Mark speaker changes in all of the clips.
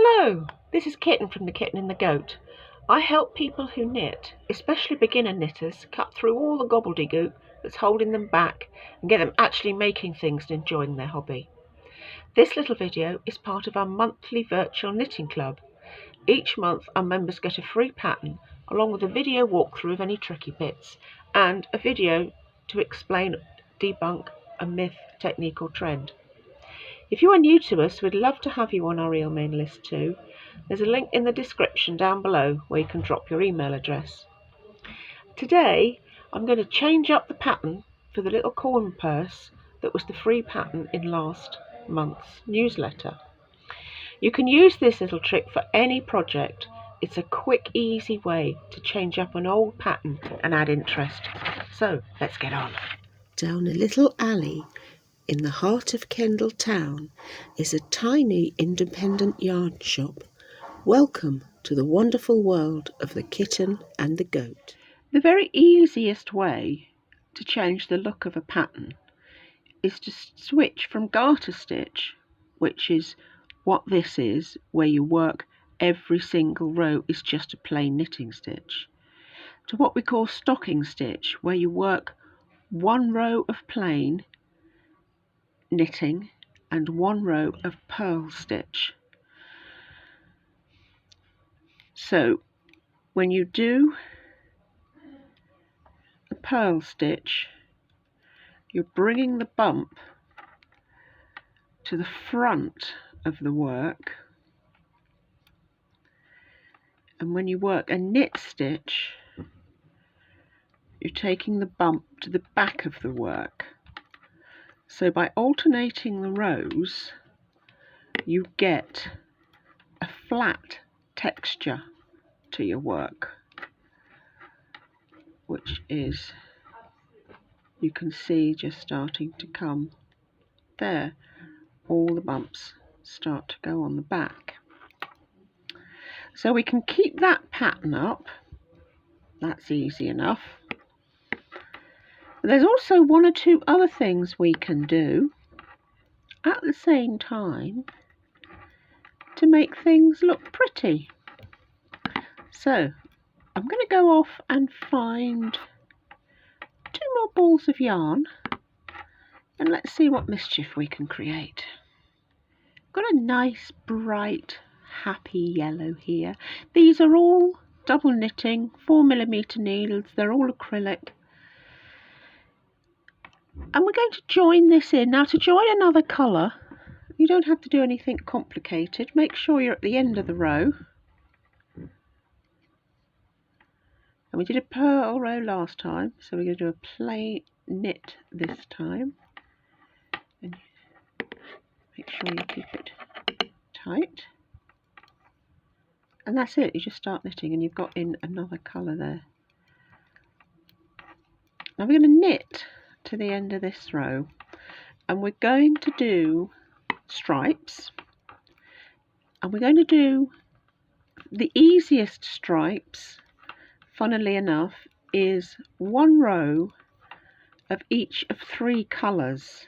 Speaker 1: Hello, this is Kitten from the Kitten and the Goat. I help people who knit, especially beginner knitters, cut through all the gobbledygook that's holding them back and get them actually making things and enjoying their hobby. This little video is part of our monthly virtual knitting club. Each month our members get a free pattern along with a video walkthrough of any tricky bits and a video to explain, debunk a myth, technique or trend. If you are new to us, we'd love to have you on our email list too. There's a link in the description down below where you can drop your email address. Today, I'm going to change up the pattern for the little corn purse that was the free pattern in last month's newsletter. You can use this little trick for any project. It's a quick, easy way to change up an old pattern and add interest. So, let's get on.
Speaker 2: Down a little alley in the heart of Kendal town is a tiny independent yarn shop. Welcome to the wonderful world of the Kitten and the Goat.
Speaker 1: The very easiest way to change the look of a pattern is to switch from garter stitch, which is what this is, where you work every single row is just a plain knitting stitch, to what we call stocking stitch, where you work one row of plain knitting and one row of purl stitch. So when you do a purl stitch, you're bringing the bump to the front of the work, and when you work a knit stitch, you're taking the bump to the back of the work. So by alternating the rows, you get a flat texture to your work, which is, you can see just starting to come there. All the bumps start to go on the back. So we can keep that pattern up. That's easy enough. There's also one or two other things we can do at the same time to make things look pretty. So I'm going to go off and find 2 more balls of yarn and let's see what mischief we can create. Got a nice bright happy yellow here. These are all double knitting 4mm needles. They're all acrylic. And we're going to join this in. Now, to join another colour, you don't have to do anything complicated. Make sure you're at the end of the row. And we did a purl row last time, so we're going to do a plain knit this time. And make sure you keep it tight. And that's it, you just start knitting and you've got in another colour there. Now we're going to knit to the end of this row and we're going to do stripes, and we're going to do the easiest stripes, funnily enough, is one row of each of 3 colours.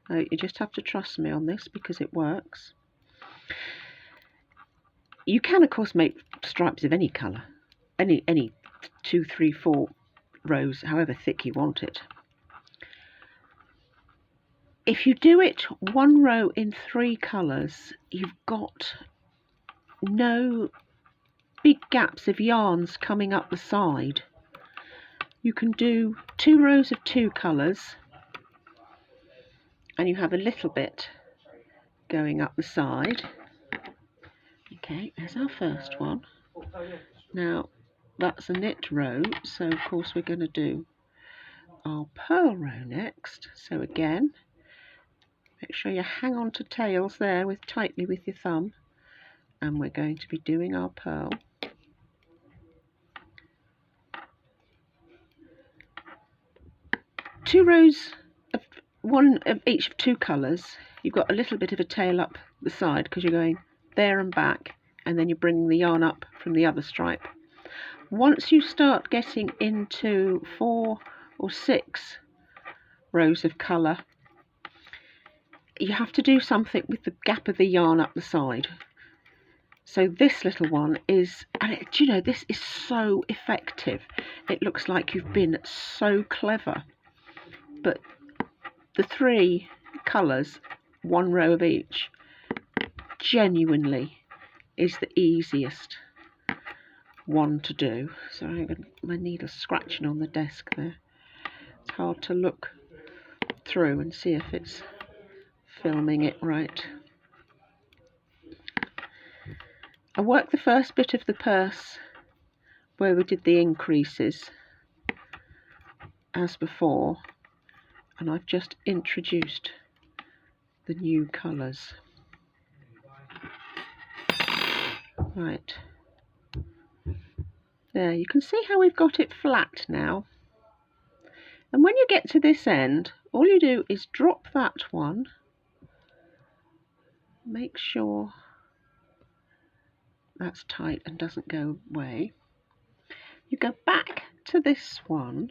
Speaker 1: Now, you just have to trust me on this because it works. You can of course make stripes of any colour, any 2, 3, 4 rows, however thick you want it. If you do it one row in 3 colours, you've got no big gaps of yarns coming up the side. You can do 2 rows of 2 colours and you have a little bit going up the side. Okay, there's our first one. Now that's a knit row, so of course we're going to do our purl row next. So again, make sure you hang on to tails there tightly with your thumb, and we're going to be doing our purl. Two rows of one of each of 2 colours. You've got a little bit of a tail up the side because you're going there and back, and then you're bringing the yarn up from the other stripe. Once you start getting into 4 or 6 rows of colour, you have to do something with the gap of the yarn up the side. So this little one is, and do you know, this is so effective. It looks like you've been so clever. But the 3 colours, 1 row of each, genuinely is the easiest one to do. So my needle's scratching on the desk there. It's hard to look through and see if it's filming it right. I worked the first bit of the purse where we did the increases as before, and I've just introduced the new colours. Right, there, you can see how we've got it flat now. And when you get to this end, all you do is drop that one, make sure that's tight and doesn't go away. You go back to this one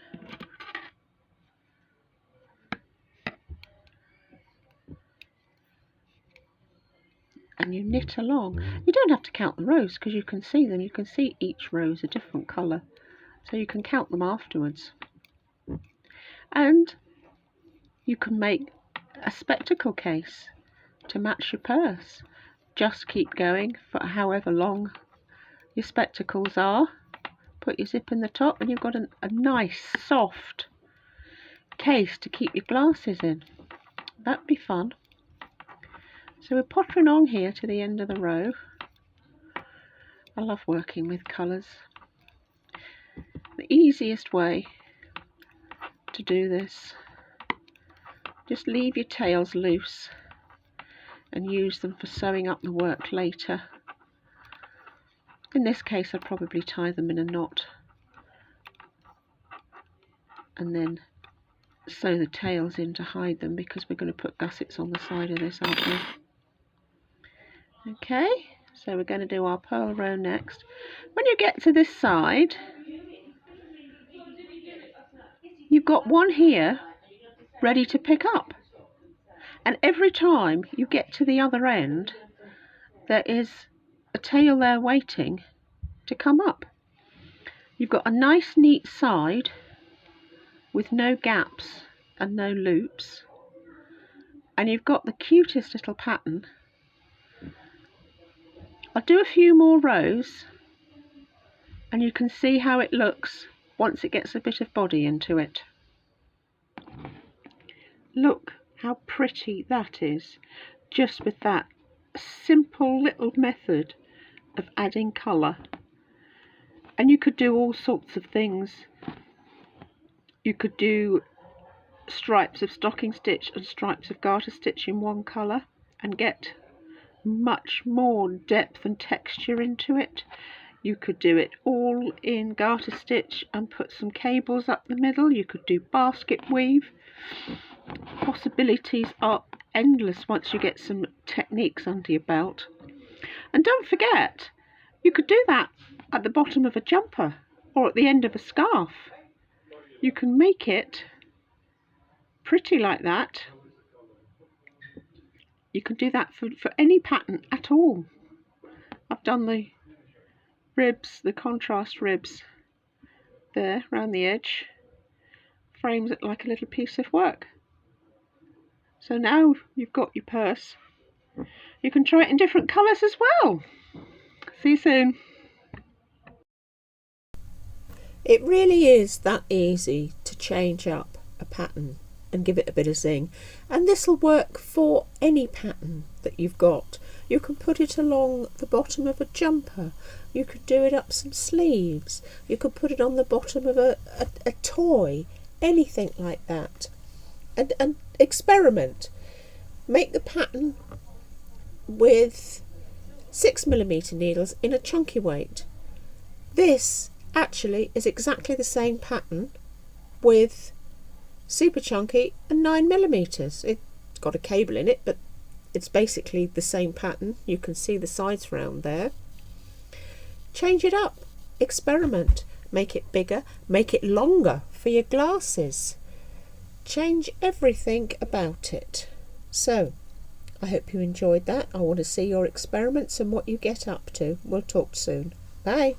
Speaker 1: and you knit along. You don't have to count the rows because you can see them. You can see each row is a different colour, so you can count them afterwards. And you can make a spectacle case to match your purse. Just keep going for however long your spectacles are. Put your zip in the top and you've got a nice soft case to keep your glasses in. That'd be fun. So we're pottering on here to the end of the row. I love working with colours. The easiest way to do this, just leave your tails loose and use them for sewing up the work later. In this case I'd probably tie them in a knot and then sew the tails in to hide them, because we're going to put gussets on the side of this, aren't we? Okay, so we're going to do our purl row next. When you get to this side, you've got one here ready to pick up, and every time you get to the other end there is a tail there waiting to come up. You've got a nice neat side with no gaps and no loops, and you've got the cutest little pattern. I'll do a few more rows and you can see how it looks once it gets a bit of body into it. Look how pretty that is, just with that simple little method of adding colour. And you could do all sorts of things. You could do stripes of stocking stitch and stripes of garter stitch in one colour and get much more depth and texture into it. You could do it all in garter stitch and put some cables up the middle. You could do basket weave. Possibilities are endless once you get some techniques under your belt. And don't forget, you could do that at the bottom of a jumper or at the end of a scarf. You can make it pretty like that. You can do that for any pattern at all. I've done the ribs, the contrast ribs there around the edge. Frames it like a little piece of work. So now you've got your purse. You can try it in different colours as well. See you soon.
Speaker 2: It really is that easy to change up a pattern and give it a bit of zing, and this will work for any pattern that you've got. You can put it along the bottom of a jumper, you could do it up some sleeves, you could put it on the bottom of a toy, anything like that, and experiment. Make the pattern with 6mm needles in a chunky weight. This actually is exactly the same pattern with super chunky and 9mm. It's got a cable in it, but it's basically the same pattern. You can see the sides round there. Change it up, experiment, make it bigger, make it longer for your glasses. Change everything about it. So I hope you enjoyed that. I want to see your experiments and what you get up to. We'll talk soon. Bye.